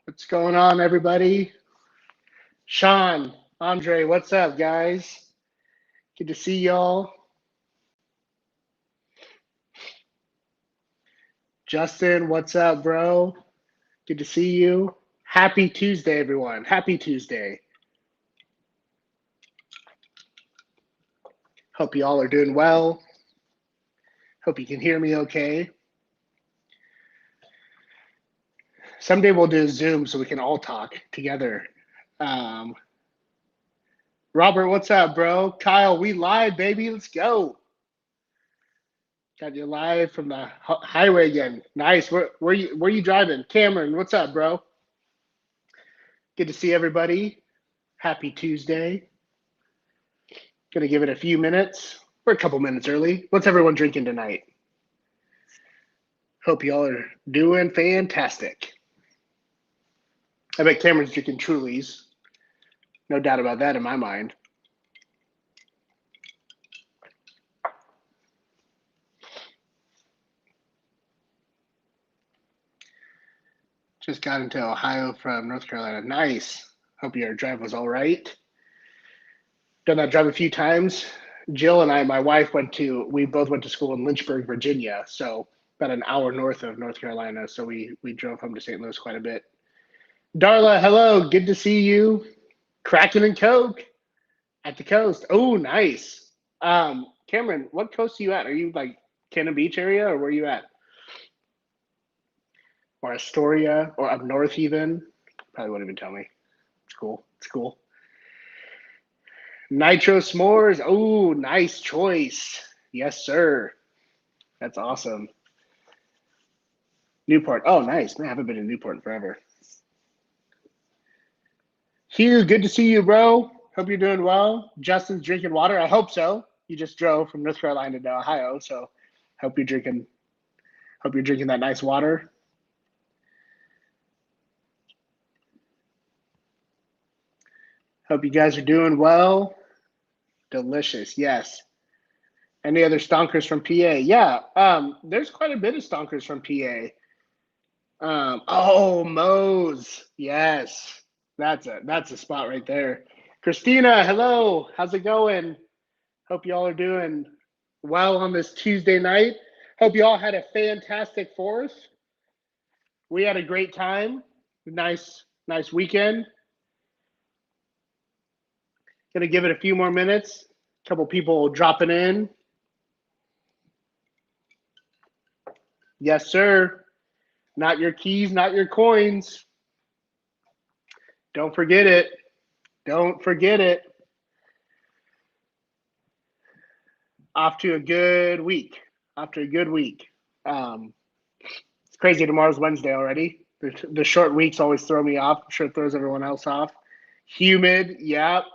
What's going on, everybody? Sean, Andre, what's up, guys? Good to see y'all. Justin, what's up, bro? Good to see you. Happy Tuesday, everyone. Happy Tuesday. Hope you all are doing well. Hope you can hear me okay. Someday we'll do a Zoom so we can all talk together. Um, Robert, what's up, bro? Kyle, we live, baby. Let's go. Got you live from the highway again. Nice. Where you driving? Cameron, what's up, bro? Good to see everybody. Happy Tuesday. Gonna give it a few minutes. We're a couple minutes early. What's everyone drinking tonight? Hope y'all are doing fantastic. I bet Cameron's drinking Trulies. No doubt about that in my mind. Just got into Ohio from North Carolina. Nice. Hope your drive was all right. Done that drive a few times. Jill and I, my wife, we both went to school in Lynchburg, Virginia. So about an hour north of North Carolina. So we drove home to St. Louis quite a bit. Darla, hello. Good to see you. Kraken and Coke at the coast. Oh, nice. Cameron, what coast are you at? Are you like Cannon Beach area or where are you at? Or Astoria or up north even? Probably wouldn't even tell me. It's cool. It's cool. Nitro S'mores. Oh, nice choice. Yes, sir. That's awesome. Newport. Oh, nice. Man, I haven't been in Newport in forever. Hugh, good to see you, bro. Hope you're doing well. Justin's drinking water. I hope so. You just drove from North Carolina to Ohio, so hope you're drinking that nice water. Hope you guys are doing well. Delicious, yes. Any other stonkers from PA? Yeah, there's quite a bit of stonkers from PA. Oh, Moe's. Yes. That's a spot right there. Christina, hello. How's it going? Hope you all are doing well on this Tuesday night. Hope you all had a fantastic 4th. We had a great time. Nice weekend. Gonna give it a few more minutes. A couple people dropping in. Yes, sir. Not your keys, not your coins. Don't forget it. Don't forget it. Off to a good week. After a good week. It's crazy. Tomorrow's Wednesday already. The short weeks always throw me off. I'm sure it throws everyone else off. Humid. Yep.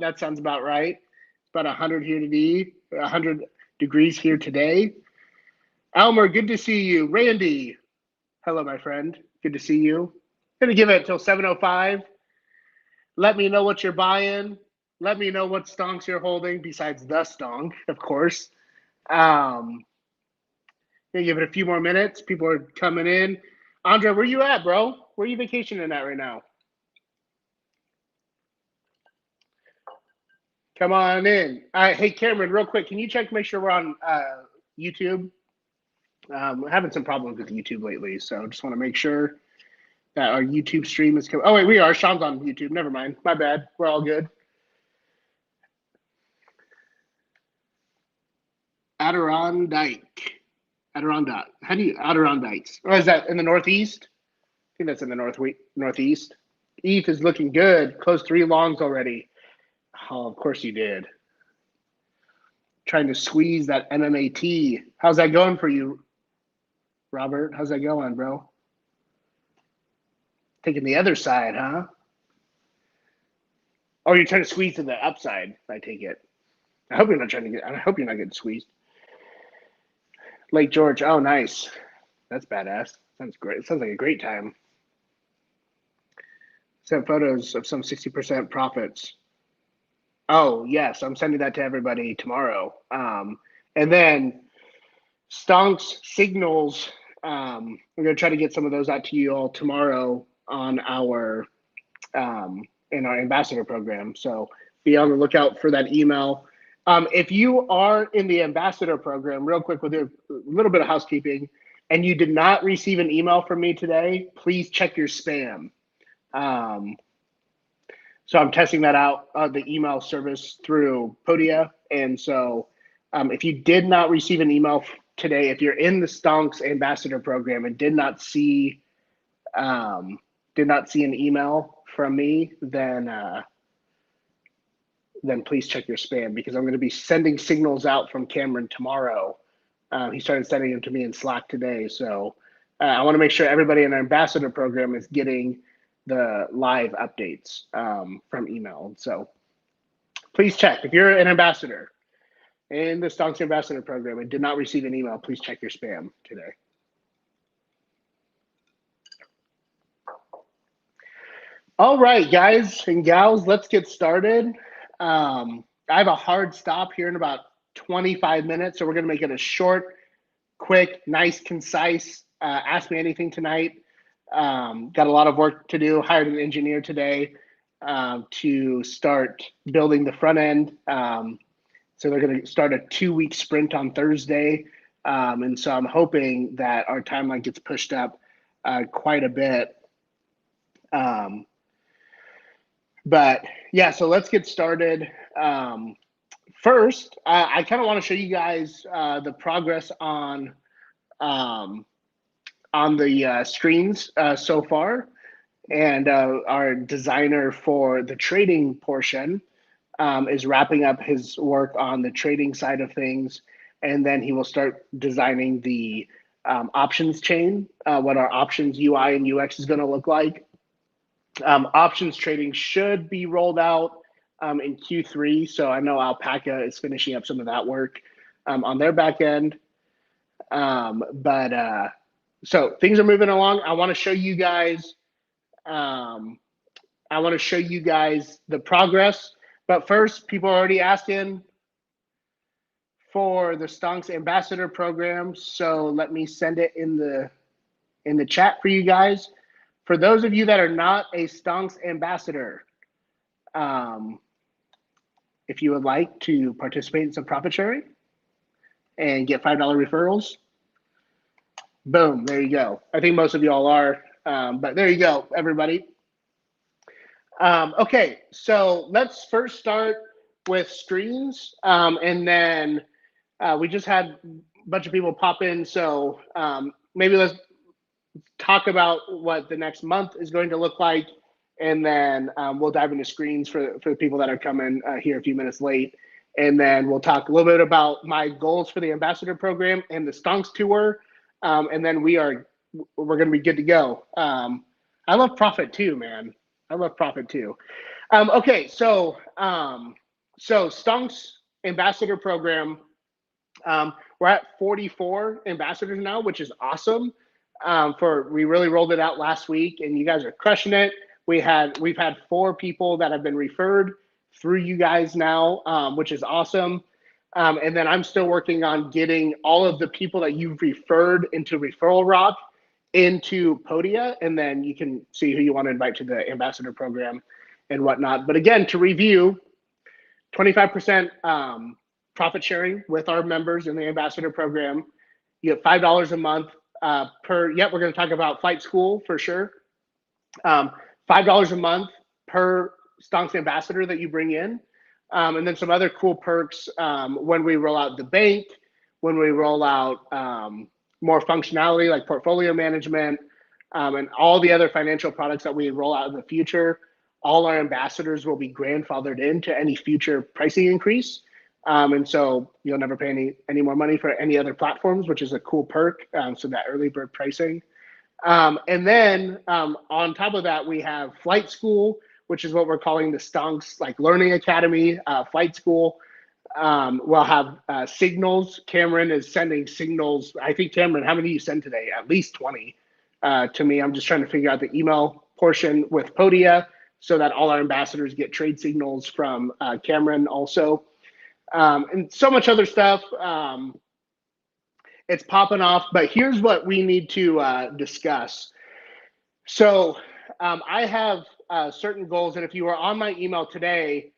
That sounds about right. It's about 100 here today. 100 degrees here today. Elmer, good to see you. Randy, hello, my friend. Good to see you. Gonna give it until 7:05. Let me know what you're buying. Let me know what stonks you're holding besides the stonk, of course. Gonna give it a few more minutes. People are coming in. Andre, where you at, bro? Where are you vacationing at right now? Come on in. Hey, Cameron, real quick, can you check to make sure we're on YouTube? We're having some problems with YouTube lately, so just want to make sure that our YouTube stream is coming. Oh, wait, we are. Sean's on YouTube. Never mind. My bad. We're all good. Adirondack. How do you Adirondacks? Oh, is that in the Northeast? I think that's in the Northeast. ETH is looking good. Closed 3 longs already. Oh, of course you did. Trying to squeeze that MMAT. How's that going for you, Robert? How's that going, bro? Taking the other side, huh? Oh, you're trying to squeeze to the upside, I take it. I hope you're not getting squeezed. Lake George. Oh, nice. That's badass. Sounds great. Sounds like a great time. Sent photos of some 60% profits. Oh, yes. I'm sending that to everybody tomorrow. And then Stonks signals. I'm going to try to get some of those out to you all tomorrow. on our in our ambassador program. So be on the lookout for that email. If you are in the ambassador program, real quick, we'll do a little bit of housekeeping, and you did not receive an email from me today, please check your spam. So I'm testing that out, the email service through Podia. And so if you did not receive an email today, if you're in the Stonks ambassador program and did not see an email from me, then please check your spam, because I'm going to be sending signals out from Cameron tomorrow. He started sending them to me in Slack today. So I want to make sure everybody in our ambassador program is getting the live updates from email. So please check. If you're an ambassador in the Stonks ambassador program and did not receive an email, please check your spam today. All right, guys and gals, let's get started. I have a hard stop here in about 25 minutes, so we're going to make it a short, quick, nice, concise. Ask me anything tonight. Got a lot of work to do. Hired an engineer today to start building the front end. So they're going to start a 2-week sprint on Thursday. And so I'm hoping that our timeline gets pushed up quite a bit. But yeah, so let's get started. First, I kind of want to show you guys the progress on the screens so far. And our designer for the trading portion is wrapping up his work on the trading side of things. And then he will start designing the options chain, what our options UI and UX is going to look like. Options trading should be rolled out in Q3. So I know Alpaca is finishing up some of that work on their back end. So things are moving along. I want to show you guys the progress. But first, people are already asking for the Stonks ambassador program. So let me send it in the chat for you guys. For those of you that are not a Stonks ambassador, if you would like to participate in some profit sharing and get $5 referrals, boom, there you go. I think most of you all are, but there you go, everybody. Okay, so let's first start with screens, and then we just had a bunch of people pop in, so maybe let's talk about what the next month is going to look like, and then we'll dive into screens for the people that are coming here a few minutes late, and then we'll talk a little bit about my goals for the ambassador program and the Stonks tour, and then we're going to be good to go. I love profit too, man. I love profit too. Okay, so Stonks ambassador program. We're at 44 ambassadors now, which is awesome. We really rolled it out last week, and you guys are crushing it. We've had 4 people that have been referred through you guys now, which is awesome. And then I'm still working on getting all of the people that you've referred into Referral Rock into Podia, and then you can see who you want to invite to the ambassador program and whatnot. But again, to review, 25% profit sharing with our members in the ambassador program. You get $5 a month we're going to talk about flight school for sure. $5 a month per Stonks ambassador that you bring in. And then some other cool perks when we roll out the bank, when we roll out more functionality like portfolio management, and all the other financial products that we roll out in the future. All our ambassadors will be grandfathered into any future pricing increase. And so you'll never pay any more money for any other platforms, which is a cool perk. So that early bird pricing. And then on top of that, we have Flight School, which is what we're calling the Stonks Learning Academy Flight School. We'll have signals. Cameron is sending signals. I think, Cameron, how many you send today? At least 20 to me. I'm just trying to figure out the email portion with Podia so that all our ambassadors get trade signals from Cameron also. And so much other stuff. It's popping off, but here's what we need to discuss. So I have certain goals, and if you were on my email today,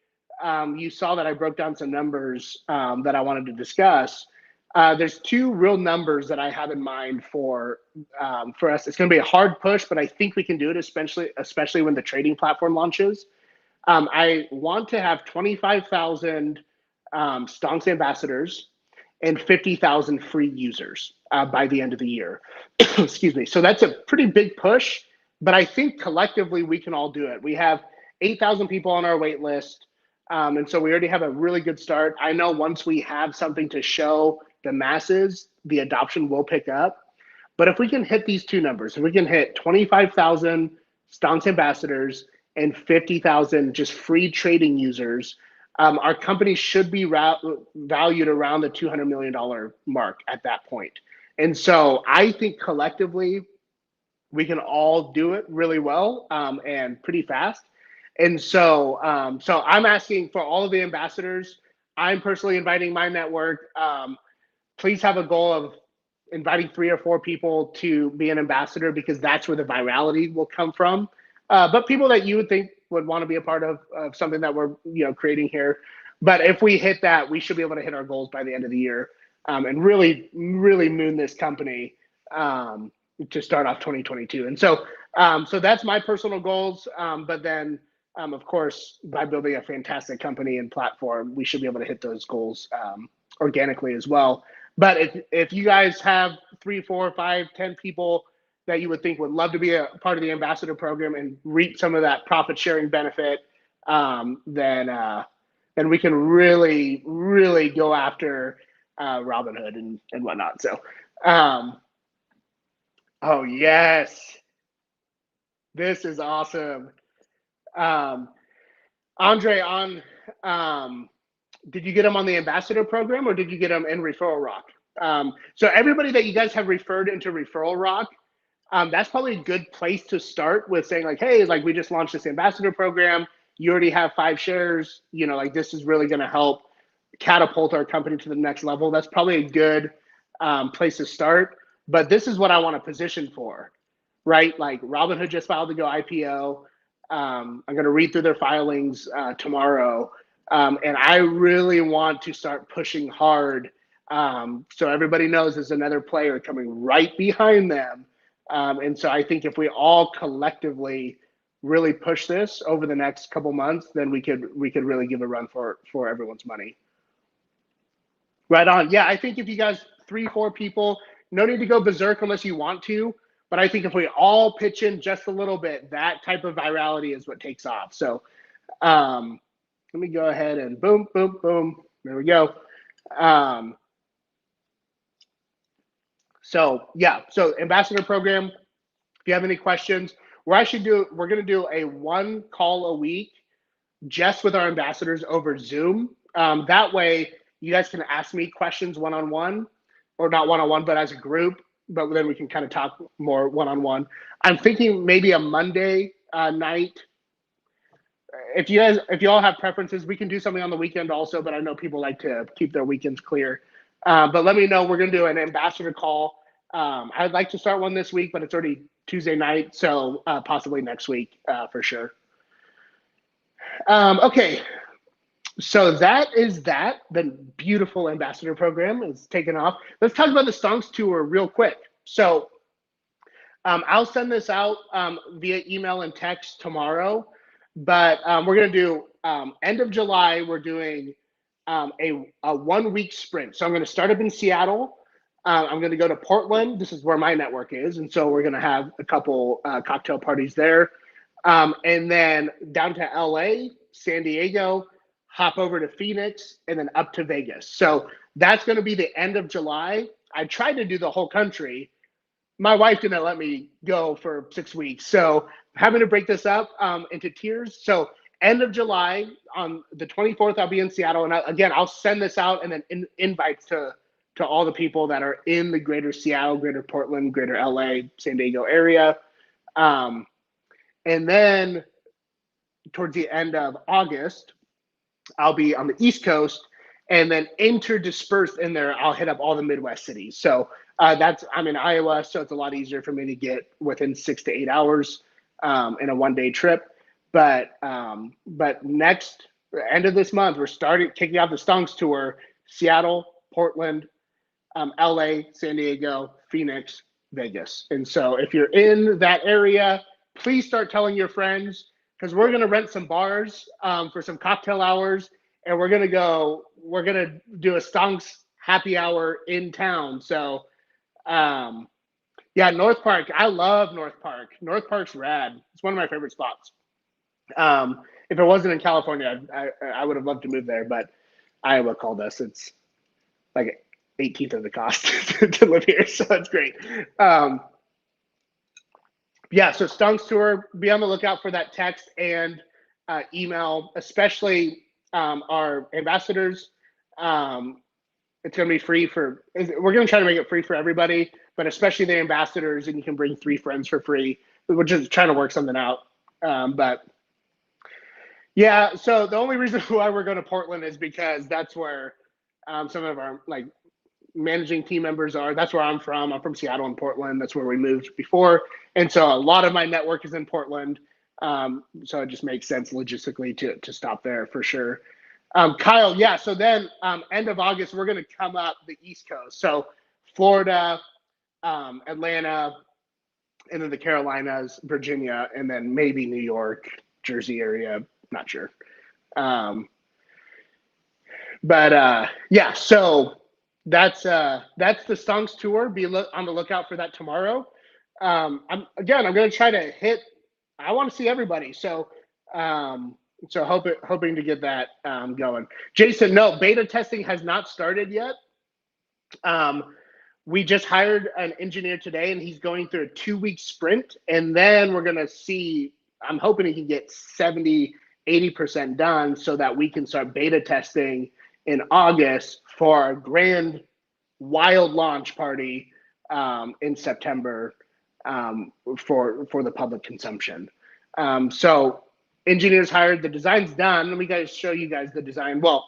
you saw that I broke down some numbers that I wanted to discuss. There's two real numbers that I have in mind for us. It's going to be a hard push, but I think we can do it, especially when the trading platform launches. I want to have 25,000 Stonks ambassadors and 50,000 free users by the end of the year. Excuse me. So that's a pretty big push, but I think collectively we can all do it. We have 8,000 people on our wait list. And so we already have a really good start. I know once we have something to show the masses, the adoption will pick up. But if we can hit these two numbers, if we can hit 25,000 Stonks ambassadors and 50,000 just free trading users, our company should be valued around the $200 million mark at that point. And so I think collectively, we can all do it really well and pretty fast. And so, so I'm asking for all of the ambassadors. I'm personally inviting my network. Please have a goal of inviting 3 or 4 people to be an ambassador, because that's where the virality will come from. But people that you would think would want to be a part of something that we're creating here. But if we hit that, we should be able to hit our goals by the end of the year and really moon this company to start off 2022. And so so that's my personal goals. But then of course, by building a fantastic company and platform, we should be able to hit those goals organically as well. But if you guys have 3, 4, 5, 10 people that you would think would love to be a part of the ambassador program and reap some of that profit sharing benefit, then we can really go after Robinhood and whatnot. So, oh yes, this is awesome. Andre, did you get them on the ambassador program or did you get them in Referral Rock? So everybody that you guys have referred into Referral Rock, that's probably a good place to start with saying like, hey, like we just launched this ambassador program. You already have 5 shares. Like this is really going to help catapult our company to the next level. That's probably a good place to start. But this is what I want to position for, right? Like Robinhood just filed to go IPO. I'm going to read through their filings tomorrow. And I really want to start pushing hard so everybody knows there's another player coming right behind them. And so I think if we all collectively really push this over the next couple months, then we could really give a run for everyone's money. Right on. Yeah, I think if you guys 3, 4 people, no need to go berserk unless you want to. But I think if we all pitch in just a little bit, that type of virality is what takes off. So let me go ahead and boom, boom, boom. There we go. So yeah, so ambassador program. If you have any questions, we're going to do a 1 call a week just with our ambassadors over Zoom. That way you guys can ask me questions one-on-one, or not one-on-one, but as a group. But then we can kind of talk more one-on-one. I'm thinking maybe a Monday night. If you all have preferences, we can do something on the weekend also, but I know people like to keep their weekends clear. But let me know. We're going to do an ambassador call. I'd like to start one this week, but it's already Tuesday night, so possibly next week for sure. Okay, so that is that. The beautiful ambassador program is taken off. Let's talk about the Stonks tour real quick. So I'll send this out via email and text tomorrow, but we're going to do end of July. We're doing a 1-week sprint. So I'm going to start up in Seattle. I'm going to go to Portland. This is where my network is. And so we're going to have a couple cocktail parties there. And then down to LA, San Diego, hop over to Phoenix, and then up to Vegas. So that's going to be the end of July. I tried to do the whole country. My wife didn't let me go for 6 weeks. So having to break this up into tiers. So end of July, on the 24th, I'll be in Seattle. And again, I'll send this out and then invites to all the people that are in the greater Seattle, greater Portland, greater LA, San Diego area. And then towards the end of August, I'll be on the East Coast, and then interdispersed in there, I'll hit up all the Midwest cities. So I'm in Iowa, so it's a lot easier for me to get within 6 to 8 hours. in a one-day trip. But next end of this month, we're kicking off the Stonks tour: Seattle, Portland, LA, San Diego, Phoenix, Vegas. And so if you're in that area, please start telling your friends, because we're going to rent some bars for some cocktail hours, and we're going to do a Stonks happy hour in town. So yeah, North Park. I love North Park. North Park's rad. It's one of my favorite spots. If it wasn't in California, I would have loved to move there, but Iowa called us. It's like 18th of the cost to live here, so it's great. Yeah, so Stonks Tour, be on the lookout for that text and email, especially our ambassadors. It's going to be free we're going to try to make it free for everybody, but especially the ambassadors, and you can bring 3 friends for free. We're just trying to work something out. But yeah, so the only reason why we're going to Portland is because that's where some of our managing team members are. That's where I'm from. I'm from Seattle and Portland. That's where we moved before. And so a lot of my network is in Portland. So it just makes sense logistically to stop there for sure. Kyle, yeah, so then end of August, we're going to come up the East Coast. So Florida, Atlanta, and then the Carolinas, Virginia, and then maybe New York, Jersey area. Not sure. Yeah, so that's the Stonks tour. Be on the lookout for that tomorrow. I'm going to try to hit. I want to see everybody. So hoping to get that going. Jason, no, beta testing has not started yet. We just hired an engineer today, and he's going through a 2-week sprint, and then we're going to see. I'm hoping he can get 70, 80% done so that we can start beta testing in August for our grand wild launch party in September for the public consumption. So engineers hired, the design's done. Let me show you guys the design. Well,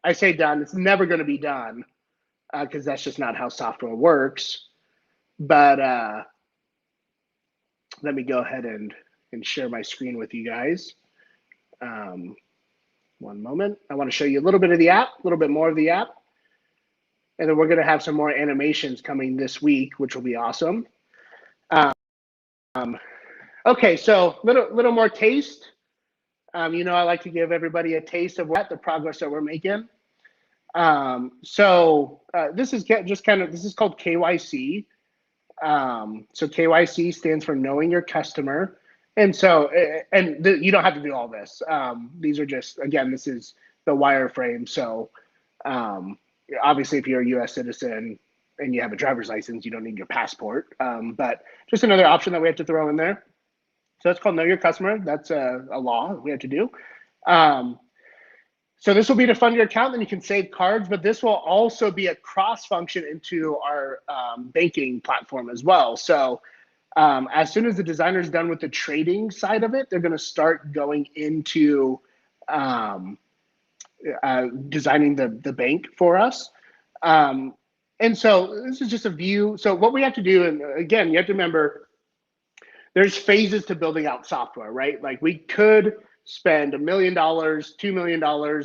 I say done, it's never going to be done because that's just not how software works. But let me go ahead and share my screen with you guys. One moment. I want to show you a little bit of the app, a little bit more of the app. And then we're going to have some more animations coming this week, which will be awesome. Okay, so little more taste. I like to give everybody a taste of the progress that we're making. This is this is called KYC. So KYC stands for knowing your customer. And so, you don't have to do all this. These are just, again, this is the wireframe. So obviously if you're a US citizen and you have a driver's license, you don't need your passport. But just another option that we have to throw in there. So it's called know your customer. That's a law we have to do. So this will be to fund your account, then you can save cards, but this will also be a cross function into our banking platform as well. So as soon as the designer's done with the trading side of it, they're going to start going into designing the bank for us. And so this is just a view. So what we have to do, and again, you have to remember, there's phases to building out software, right? Like we could spend $1 million, $2 million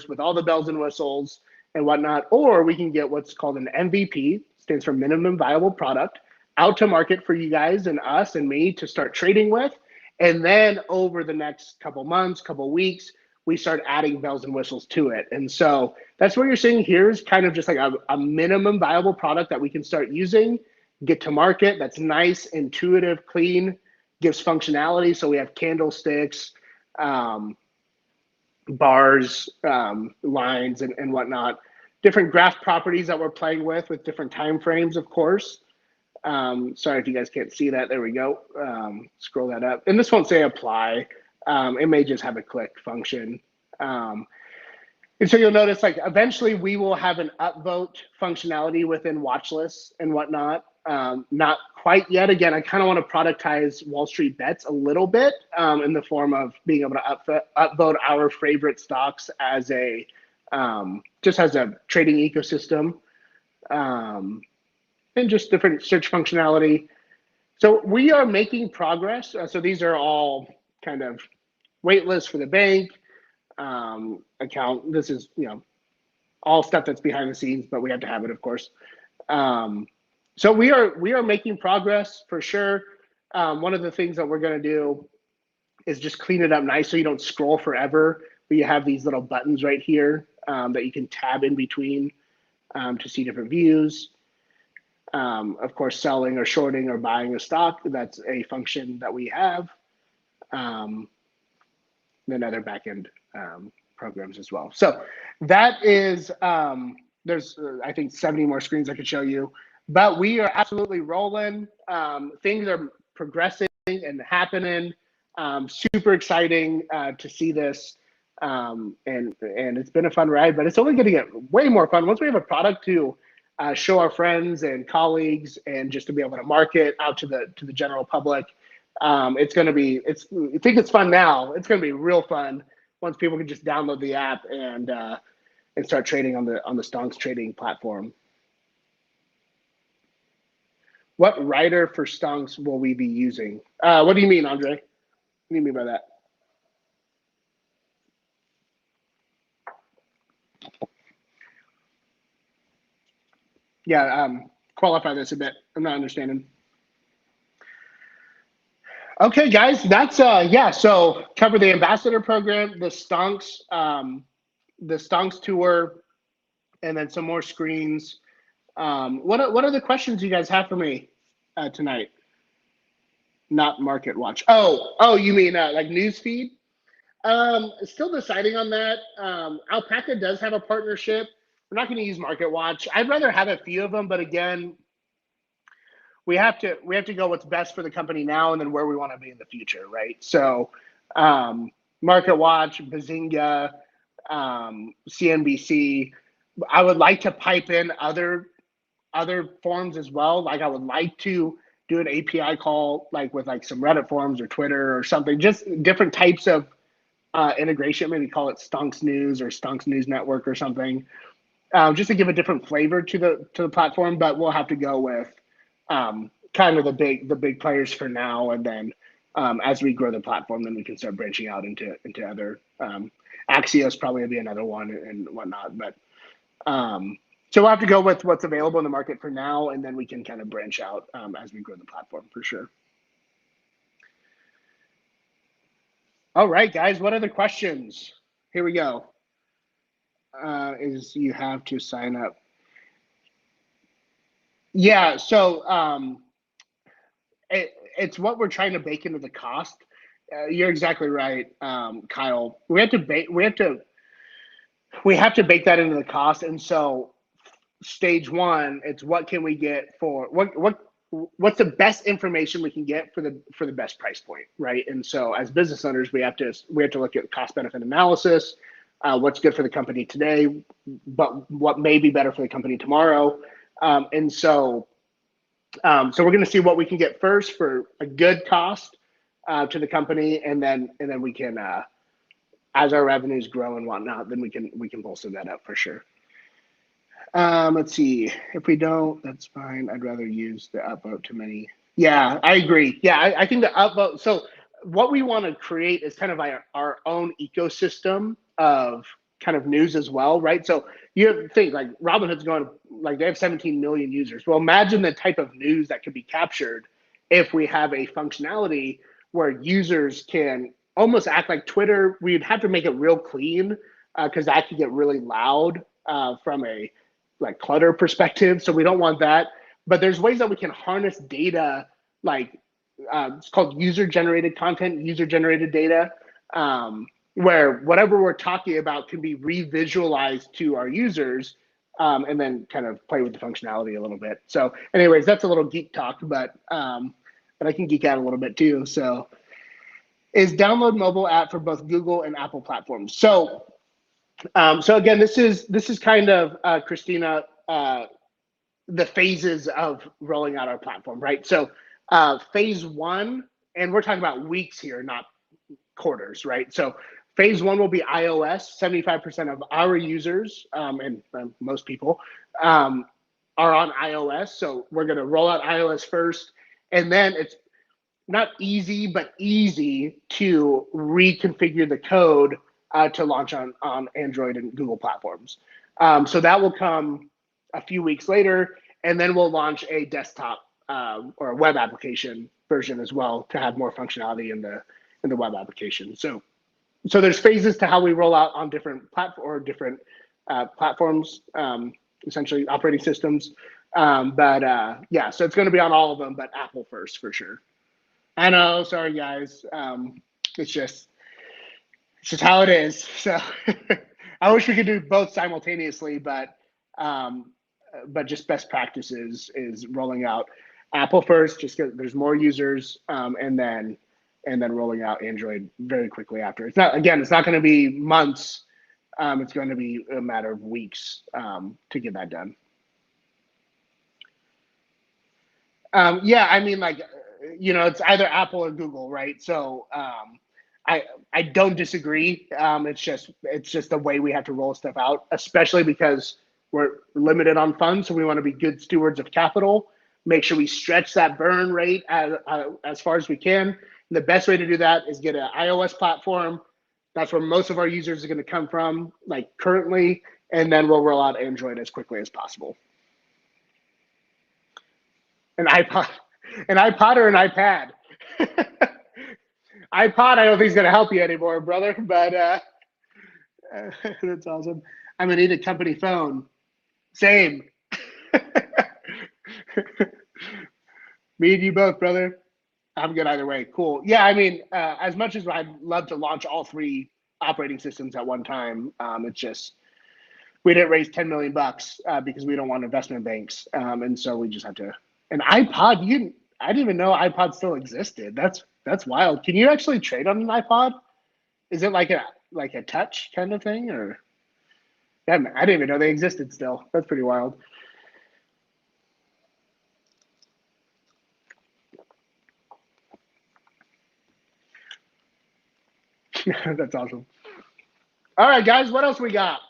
with all the bells and whistles and whatnot, or we can get what's called an MVP, stands for minimum viable product, out to market for you guys and us and me to start trading with. And then over the next couple months, couple weeks, we start adding bells and whistles to it. And so that's what you're seeing here is kind of just like a minimum viable product that we can start using, get to market. That's nice, intuitive, clean, gives functionality. So we have candlesticks, bars, lines, and whatnot. Different graph properties that we're playing with different time frames, of course. Sorry if you guys can't see that. There we go. Scroll that up. And this won't say apply. It may just have a click function. And so you'll notice like eventually we will have an upvote functionality within watch lists and whatnot. Not quite yet. Again, I kind of want to productize Wall Street Bets a little bit in the form of being able to upvote our favorite stocks as a just as a trading ecosystem and just different search functionality. So we are making progress. So these are all kind of wait lists for the bank account. This is, all stuff that's behind the scenes, but we have to have it, of course. Um, so we are making progress for sure. One of the things that we're going to do is just clean it up nice so you don't scroll forever. But you have these little buttons right here that you can tab in between to see different views. Of course, selling or shorting or buying a stock, that's a function that we have. Then other backend programs as well. So that is, there's, I think, 70 more screens I could show you, but we are absolutely rolling. Things are progressing and happening. Super exciting to see this. And it's been a fun ride, but it's only going to get way more fun once we have a product to show our friends and colleagues, and just to be able to market out to the general public. It's going to be, I think it's fun now. It's going to be real fun once people can just download the app and start trading on the Stonks trading platform. What writer for Stonks will we be using? What do you mean, Andre? What do you mean by that? Yeah, qualify this a bit. I'm not understanding. Okay, guys, that's yeah. So cover the ambassador program, the Stonks tour, and then some more screens. What are the questions you guys have for me tonight? Not Market Watch. Oh, you mean like newsfeed? Still deciding on that. Alpaca does have a partnership. We're not going to use Market Watch. I'd rather have a few of them, but again, we have to go what's best for the company now, and then where we want to be in the future, right? So, Market Watch, Bazinga, CNBC. I would like to pipe in other forums as well. Like I would like to do an API call, like with like some Reddit forums or Twitter or something, just different types of integration. Maybe call it Stonks News or Stonks News Network or something, just to give a different flavor to the platform. But we'll have to go with kind of the big players for now, and then as we grow the platform, then we can start branching out into other. Axios probably will be another one and whatnot, but. So we'll have to go with what's available in the market for now, and then we can kind of branch out as we grow the platform for sure. All right, guys, what other questions? Here we go. Is you have to sign up. Yeah, so it's what we're trying to bake into the cost. You're exactly right, Kyle. We have to bake that into the cost, and so stage one, it's what can we get for what's the best information we can get for the best price point, right? And so as business owners, we have to look at cost benefit analysis, what's good for the company today, but what may be better for the company tomorrow. And so we're going to see what we can get first for a good cost to the company, and then we can as our revenues grow and whatnot, then we can bolster that up for sure. Let's see. If we don't, that's fine. I'd rather use the upvote to many. Yeah, I agree. Yeah, I think the upvote. So what we want to create is kind of our own ecosystem of kind of news as well, right? So you have to think like Robinhood's going, like they have 17 million users. Well, imagine the type of news that could be captured if we have a functionality where users can almost act like Twitter. We'd have to make it real clean because that could get really loud from a like clutter perspective. So we don't want that. But there's ways that we can harness data, like it's called user-generated content, user-generated data, where whatever we're talking about can be revisualized to our users, and then kind of play with the functionality a little bit. So anyways, that's a little geek talk, but I can geek out a little bit too. So is download mobile app for both Google and Apple platforms. So again, this is kind of Christina, the phases of rolling out our platform, right? So phase one, and we're talking about weeks here, not quarters, right? So phase one will be iOS. 75% of our users and most people are on iOS. So we're going to roll out iOS first, And then it's not easy, but easy to reconfigure the code to launch on Android and Google platforms. So that will come a few weeks later, and then we'll launch a desktop or a web application version as well to have more functionality in the web application. So there's phases to how we roll out on different platforms, essentially operating systems. Yeah, so it's going to be on all of them, but Apple first for sure. I know, sorry guys. It's just how it is. So I wish we could do both simultaneously, but just best practices is rolling out Apple first, just because there's more users, and then rolling out Android very quickly after. It's not going to be months. It's going to be a matter of weeks to get that done. Yeah, I mean, like, it's either Apple or Google, right? So I don't disagree. It's just the way we have to roll stuff out, especially because we're limited on funds, so we want to be good stewards of capital. Make sure we stretch that burn rate as far as we can. And the best way to do that is get an iOS platform. That's where most of our users are going to come from, like currently, and then we'll roll out Android as quickly as possible. An iPod or an iPad. iPod, I don't think is going to help you anymore, brother. But that's awesome. I'm going to need a company phone. Same. Me and you both, brother. I'm good either way. Cool. Yeah, I mean, as much as I'd love to launch all three operating systems at one time, it's just we didn't raise 10 million bucks because we don't want investment banks, and so we just have to. An iPod, I didn't even know iPod still existed. That's wild. Can you actually trade on an iPod? Is it like a touch kind of thing, or? Yeah, I didn't even know they existed still. That's pretty wild. That's awesome. All right, guys, what else we got?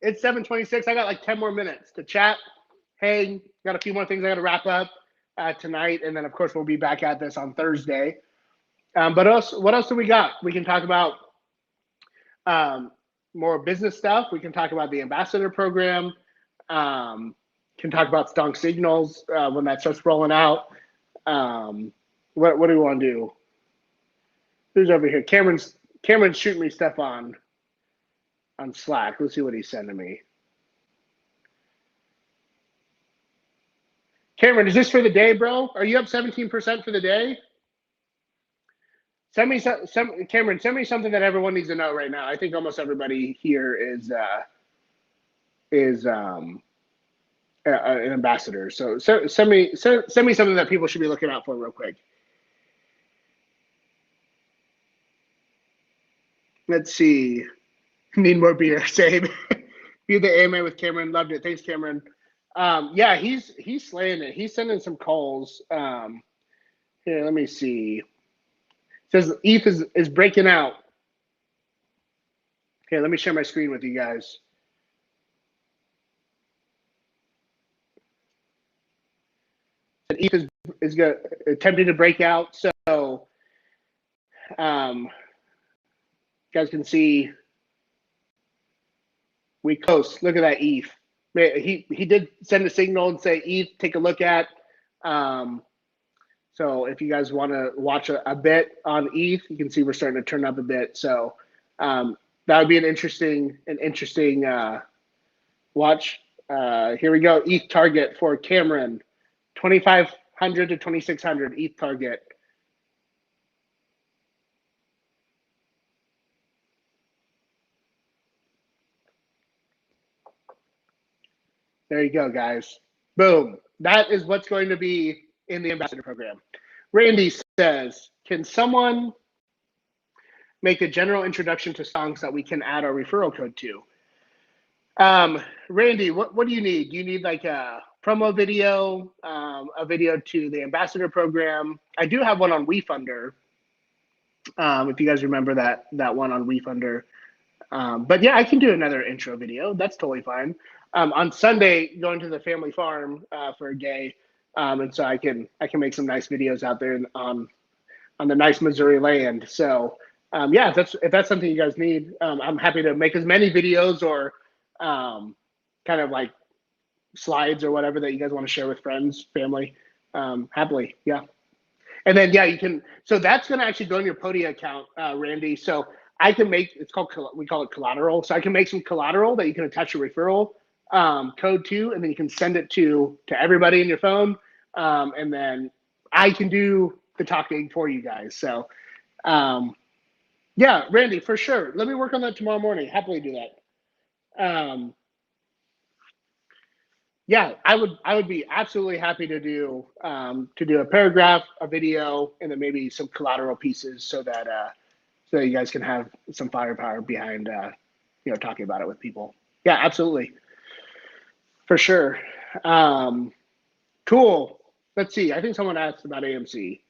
It's 7:26. I got like 10 more minutes to chat. Hey, got a few more things I got to wrap up tonight, and then of course we'll be back at this on Thursday. But what else do we got? We can talk about more business stuff. We can talk about the ambassador program. Can talk about Stonk Signals when that starts rolling out. What do we want to do? Who's over here? Cameron's shooting me stuff on Slack. Let's see what he's sending me. Cameron, is this for the day, bro? Are you up 17% for the day? Send me Cameron, send me something that everyone needs to know right now. I think almost everybody here is an ambassador. So send me something that people should be looking out for real quick. Let's see. Need more beer. Same. View the AMA with Cameron. Loved it. Thanks, Cameron. Yeah, he's slaying it. He's sending some calls. Here, let me see. It says ETH is breaking out. Okay, let me share my screen with you guys. ETH is attempting to break out. So, you guys can see we coast. Look at that ETH. He did send a signal and say ETH. Take a look at. So if you guys want to watch a bit on ETH, you can see we're starting to turn up a bit. So that would be an interesting watch. Here we go. ETH target for Cameron, 2,500 to 2,600 ETH target. There you go, guys. Boom. That is what's going to be in the ambassador program. Randy says, can someone make a general introduction to songs that we can add our referral code to? Randy, what do you need? Do you need like a promo video, a video to the ambassador program? I do have one on WeFunder. If you guys remember that one on WeFunder. But yeah, I can do another intro video. That's totally fine. On Sunday, going to the family farm for a day, and so I can make some nice videos out there on the nice Missouri land. So yeah, if that's something you guys need, I'm happy to make as many videos or kind of like slides or whatever that you guys want to share with friends, family. Happily, yeah. And then yeah, you can. So that's going to actually go in your Podia account, Randy. So I can make we call it collateral. So I can make some collateral that you can attach your referral code to, and then you can send it to everybody in your phone, and then I can do the talking for you guys. So yeah, Randy, for sure. Let me work on that tomorrow morning. Happily do that. Yeah, I would be absolutely happy to do a paragraph, a video, and then maybe some collateral pieces so that you guys can have some firepower behind talking about it with people. Yeah, absolutely, for sure. Cool. Let's see. I think someone asked about AMC.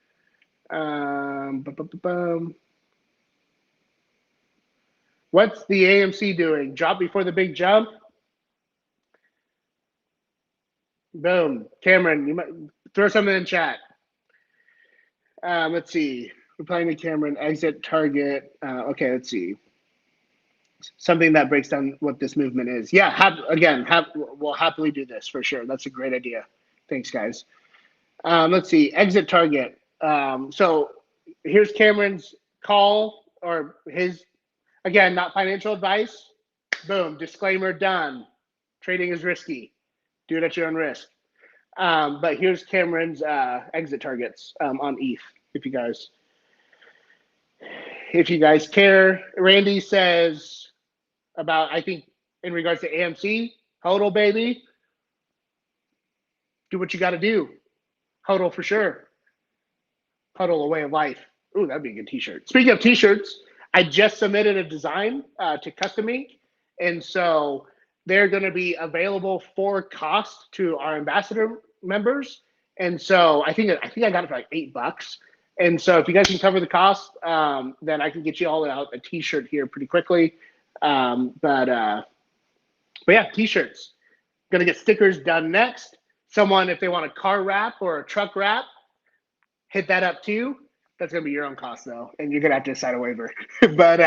What's the AMC doing? Drop before the big jump? Boom. Cameron, you might throw something in chat. Let's see. Replying to Cameron, exit target. Okay, let's see. Something that breaks down what this movement is. Yeah, we'll happily do this for sure. That's a great idea. Thanks, guys. Let's see. Exit target. So here's Cameron's call or his, again, not financial advice. Boom. Disclaimer done. Trading is risky. Do it at your own risk. But here's Cameron's exit targets on ETH. If you guys care, Randy says about, I think, in regards to AMC, HODL, baby. Do what you got to do. HODL for sure. HODL, a way of life. Ooh, that'd be a good t-shirt. Speaking of t-shirts, I just submitted a design to Custom Ink. And so they're going to be available for cost to our ambassador members. And so I think I got it for like $8. And so if you guys can cover the cost, then I can get you all out a t-shirt here pretty quickly. But yeah, t-shirts. Gonna get stickers done next. Someone, if they want a car wrap or a truck wrap, hit that up too. That's gonna be your own cost though, and you're gonna have to sign a waiver. But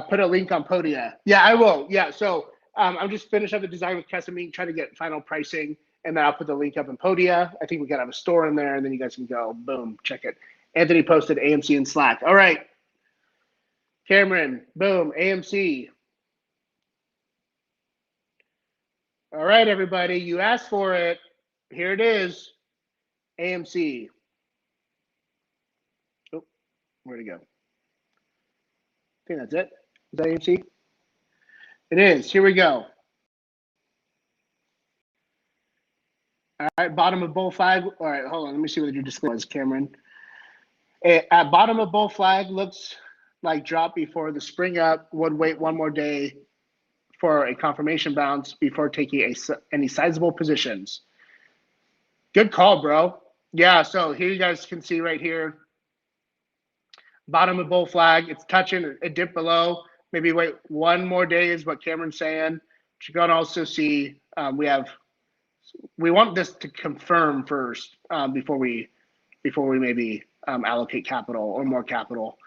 put a link on Podia. Yeah, I will. Yeah, so I'm just finished up the design with Custom Ink, trying to get final pricing, and then I'll put the link up in Podia. I think we gotta have a store in there, and then you guys can go, boom, check it. Anthony posted AMC in Slack. All right, Cameron, boom, AMC. All right, everybody, you asked for it. Here it is, AMC. Oh, where'd it go? I think that's it. Is that AMC? It is. Here we go. All right, bottom of bull flag. All right, hold on. Let me see what your display was, Cameron. At bottom of bull flag looks like drop before the spring up. Would wait one more day for a confirmation bounce before taking any sizable positions. Good call, bro. Yeah, so here you guys can see right here, bottom of bull flag. It's touching a dip below. Maybe wait one more day is what Cameron's saying. But you can also see we want this to confirm first before we maybe allocate capital or more capital.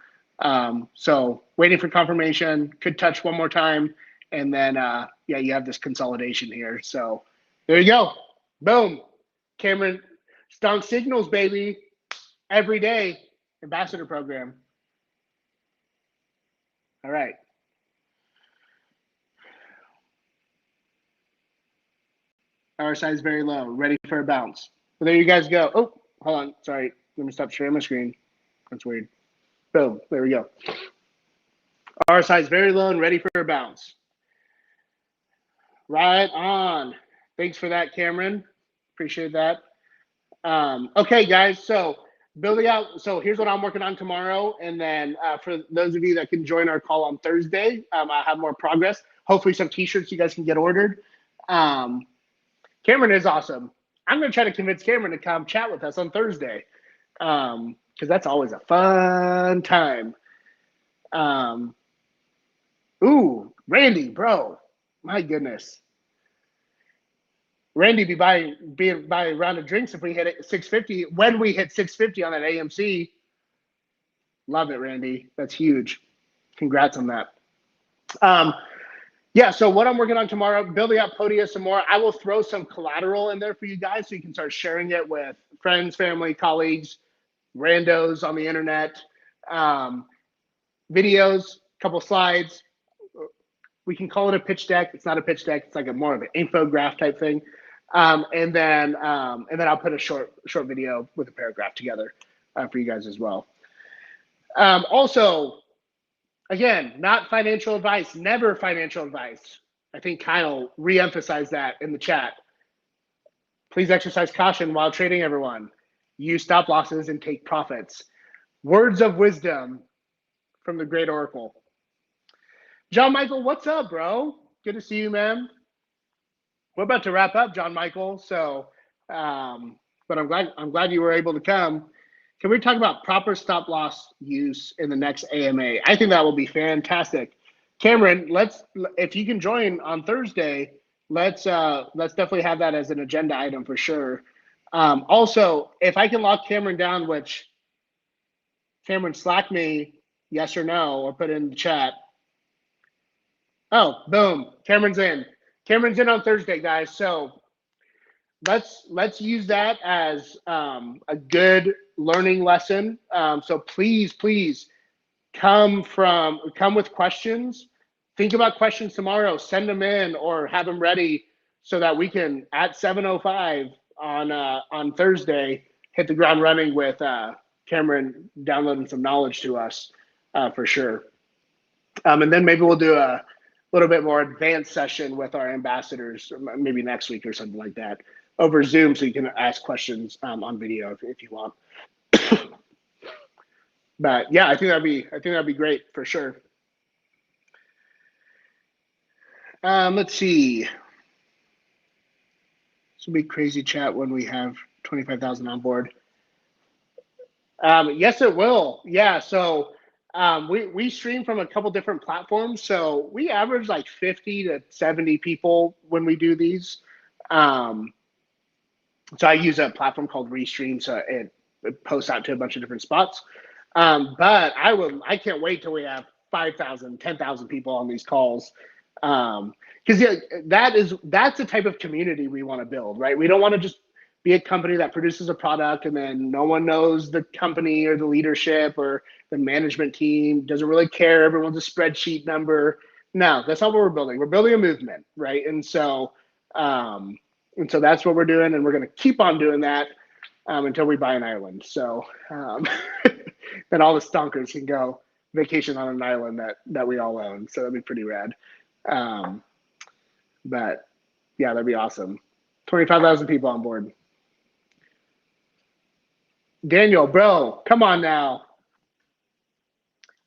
So waiting for confirmation, could touch one more time, and then yeah, you have this consolidation here. So there you go. Boom. Cameron, strong signals, baby. Every day, ambassador program. All right. RSI is very low, ready for a bounce. Well, there you guys go. Oh, hold on. Sorry. Let me stop sharing my screen. That's weird. Boom. There we go. RSI is very low and ready for a bounce. Right on. Thanks for that, Cameron. Appreciate that. Okay, guys. So building out. So here's what I'm working on tomorrow. And then for those of you that can join our call on Thursday, I have more progress. Hopefully some t-shirts you guys can get ordered. Cameron is awesome. I'm going to try to convince Cameron to come chat with us on Thursday because that's always a fun time. Ooh, Randy, bro. My goodness. Randy be buying a round of drinks if we hit it 650. When we hit 650 on that AMC, love it, Randy. That's huge. Congrats on that. Yeah, so what I'm working on tomorrow, building out Podia some more. I will throw some collateral in there for you guys so you can start sharing it with friends, family, colleagues, randos on the internet, videos, couple slides. We can call it a pitch deck. It's not a pitch deck. It's like a more of an infograph type thing. And then I'll put a short video with a paragraph together for you guys as well. Also, again, not financial advice, never financial advice. I think Kyle re-emphasized that in the chat. Please exercise caution while trading, everyone. Use stop losses and take profits. Words of wisdom from the great Oracle. John Michael, what's up, bro? Good to see you, man. We're about to wrap up, John Michael. So, but I'm glad you were able to come. Can we talk about proper stop loss use in the next AMA? I think that will be fantastic. Cameron, if you can join on Thursday, let's definitely have that as an agenda item for sure. Also, if I can lock Cameron down, which Cameron slack me yes or no, or put it in the chat. Oh, boom, Cameron's in. Cameron's in on Thursday, guys. So let's use that as a good learning lesson. So please come with questions. Think about questions tomorrow. Send them in or have them ready so that we can at 7:05 on Thursday hit the ground running with Cameron downloading some knowledge to us for sure. And then maybe we'll do a little bit more advanced session with our ambassadors, maybe next week or something like that, over Zoom, so you can ask questions on video if you want. But yeah, I think that'd be great for sure. Let's see. This will be crazy chat when we have 25,000 on board. Yes, it will. Yeah, so we stream from a couple different platforms, so we average like 50 to 70 people when we do these. So I use a platform called Restream, so it posts out to a bunch of different spots. But I can't wait till we have 5,000, 10,000 people on these calls. Because yeah, that's the type of community we want to build, right? We don't want to just be a company that produces a product and then no one knows the company or the leadership or the management team, doesn't really care. Everyone's a spreadsheet number. No, that's not what we're building. We're building a movement, right? And so that's what we're doing, and we're going to keep on doing that until we buy an island. So then all the stonkers can go vacation on an island that we all own. So that'd be pretty rad. But yeah, that'd be awesome. 25,000 people on board. Daniel, bro, come on now.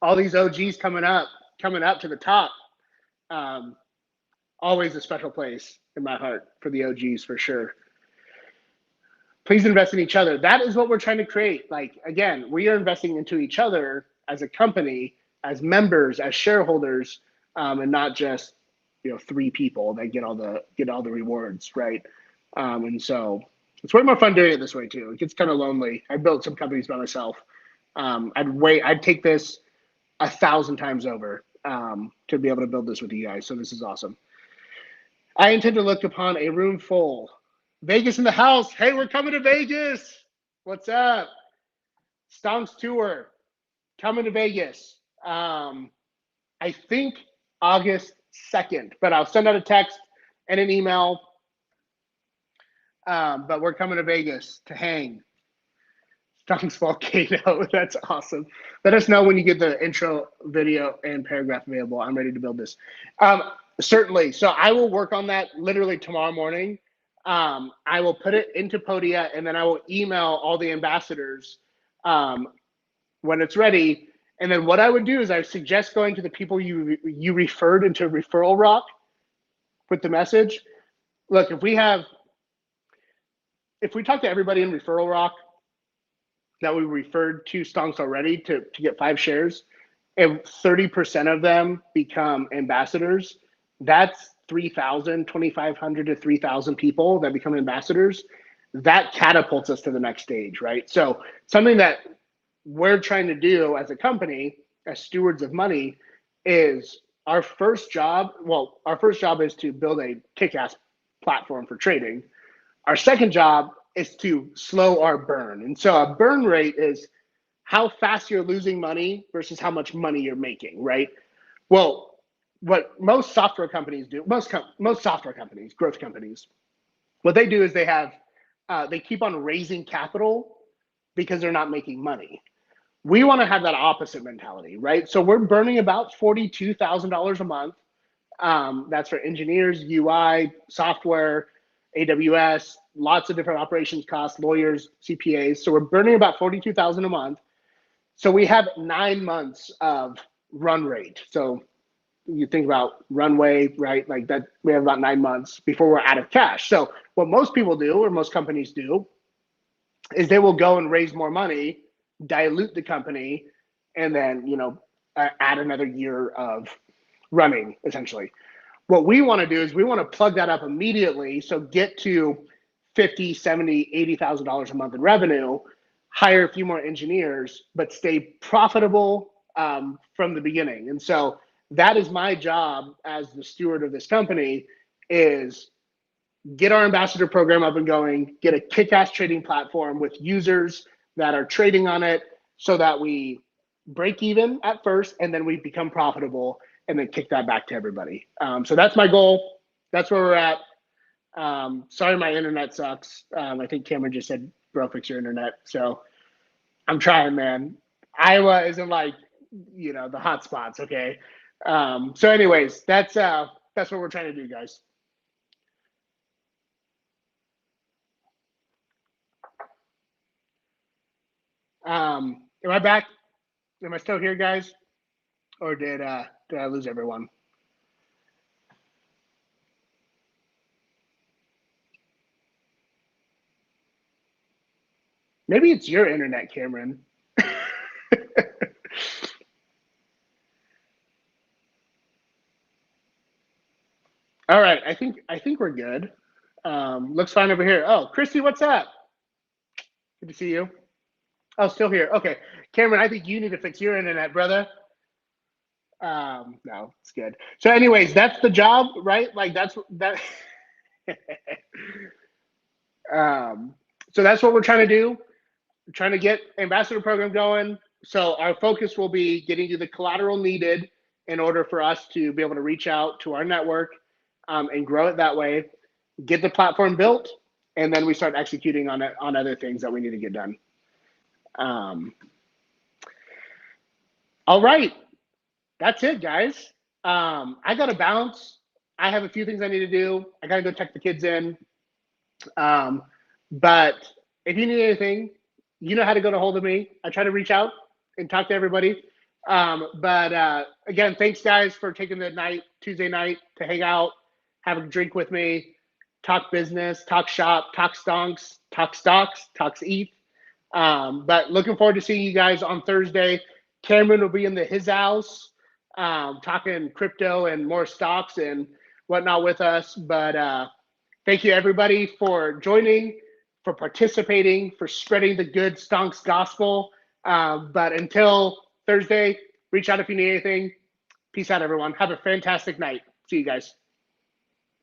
All these OGs coming up to the top. Always a special place in my heart for the OGs for sure. Please invest in each other. That is what we're trying to create. Like, again, we are investing into each other as a company, as members, as shareholders, and not just 3 people that get all the rewards, right? And so it's way more fun doing it this way too. It gets kind of lonely. I built some companies by myself. I'd take this 1,000 times over to be able to build this with you guys. So this is awesome. I intend to look upon a room full. Vegas in the house. Hey, we're coming to Vegas. What's up? Stonks tour coming to Vegas. I think August 2nd, but I'll send out a text and an email. But we're coming to Vegas to hang. Stonks Volcano. That's awesome. Let us know when you get the intro video and paragraph available. I'm ready to build this. Certainly. So I will work on that literally tomorrow morning. I will put it into Podia, and then I will email all the ambassadors when it's ready. And then what I would do is I suggest going to the people you referred into Referral Rock with the message. Look, if we talk to everybody in Referral Rock that we referred to Stonks already to get 5 shares, if 30% of them become ambassadors, that's 3,000, 2,500 to 3,000 people that become ambassadors, that catapults us to the next stage, right? So something that we're trying to do as a company, as stewards of money, is our first job. Well, our first job is to build a kick-ass platform for trading. Our second job is to slow our burn. And so a burn rate is how fast you're losing money versus how much money you're making, right? Well, what most software companies do, most software companies, growth companies, what they do is they keep on raising capital because they're not making money. We want to have that opposite mentality, right? So we're burning about $42,000 a month. That's for engineers, UI, software, AWS, lots of different operations costs, lawyers, CPAs. So we're burning about 42,000 a month. So we have 9 months of run rate. So you think about runway, right? Like that, we have about 9 months before we're out of cash. So what most people do, or most companies do, is they will go and raise more money, dilute the company, and then, add another year of running, essentially. What we want to do is we want to plug that up immediately. So get to 50, 70, $80,000 a month in revenue, hire a few more engineers, but stay profitable from the beginning. And so that is my job as the steward of this company, is get our ambassador program up and going, get a kick-ass trading platform with users that are trading on it so that we break even at first and then we become profitable and then kick that back to everybody. So that's my goal. That's where we're at. Sorry, my internet sucks. I think Cameron just said, bro, fix your internet. So I'm trying, man. Iowa isn't like, the hot spots, okay? So anyways, that's what we're trying to do, guys. Am I back? Am I still here, guys? Or did I lose everyone? Maybe it's your internet, Cameron. All right, I think we're good. Looks fine over here. Oh, Christy, what's up? Good to see you. Oh, still here. Okay, Cameron, I think you need to fix your internet, brother. No, it's good. So, anyways, that's the job, right? Like that's that. So that's what we're trying to do. We're trying to get ambassador program going. So our focus will be getting you the collateral needed in order for us to be able to reach out to our network and grow it that way. Get the platform built, and then we start executing on it on other things that we need to get done. All right, that's it, guys. I gotta bounce. I have a few things I need to do. I gotta go check the kids in. But if you need anything, you know how to get a hold of me. I try to reach out and talk to everybody. But again, thanks guys for taking the Tuesday night to hang out, have a drink with me, talk business, talk shop, talk stonks, talk stocks, talk ETH. But looking forward to seeing you guys on Thursday. Cameron will be in his house, talking crypto and more stocks and whatnot with us. But thank you everybody for joining, for participating, for spreading the good stonks gospel. But until Thursday, reach out if you need anything. Peace out, everyone. Have a fantastic night. See you guys.